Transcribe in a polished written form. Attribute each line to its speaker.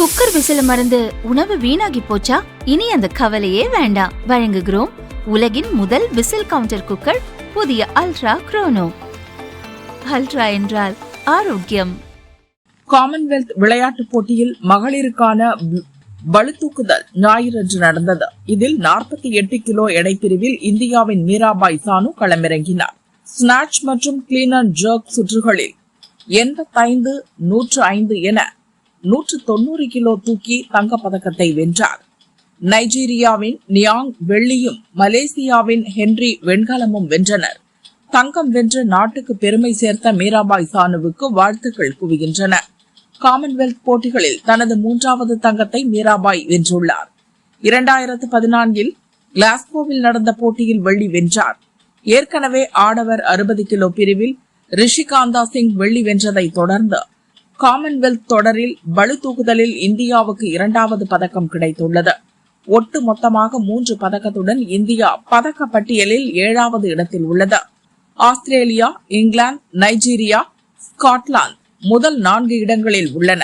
Speaker 1: Cooker விசில மறந்து உணவு வீணாகி போச்சா? இனி அந்த கவலையே வேண்டாம். வழங்குகிறோம் உலகின் முதல் விசில் கவுண்டர் குக்கர், புதிய அல்ட்ரா குரோனோ. அல்ட்ரா என்றால் ஆரோக்கியம்.
Speaker 2: காமன்வெல்த் விளையாட்டுப் போட்டியில் மகளிருக்கான பளுதூக்குதல் ஞாயிறன்று நடந்தது. இதில் 48 கிலோ எடை பிரிவில் இந்தியாவின் மீராபாய் சானு களமிறங்கினார். ஸ்நாட்ச் மற்றும் கிளீன் அண்ட் ஜர்க் சுற்றுகளில் 85, 105 என 190 கிலோ தூக்கி தங்கப்பதக்கத்தை வென்றார். நைஜீரியாவின் நியாங் வெள்ளியும் மலேசியாவின் ஹென்றி வெண்கலமும் வென்றனர். தங்கம் வென்ற நாட்டுக்கு பெருமை சேர்த்த மீராபாய் சானுவுக்கு வாழ்த்துக்கள் குவிகின்றன. காமன்வெல்த் போட்டிகளில் தனது 3வது தங்கத்தை மீராபாய் வென்றுள்ளார். 2014 கிளாஸ்கோவில் நடந்த போட்டியில் வெள்ளி வென்றார். ஏற்கனவே ஆடவர் 60 கிலோ பிரிவில் ரிஷிகாந்தா சிங் வெள்ளி வென்றதை தொடர்ந்து காமன்வெல்த் தொடரில் பளுதூக்குதலில் இந்தியாவுக்கு 2வது பதக்கம் கிடைத்துள்ளது. ஒட்டு மொத்தமாக 3 பதக்கத்துடன் இந்தியா பதக்க பட்டியலில் 7வது இடத்தில் உள்ளது. ஆஸ்திரேலியா, இங்கிலாந்து, நைஜீரியா, ஸ்காட்லாந்து முதல் 4 இடங்களில் உள்ளன.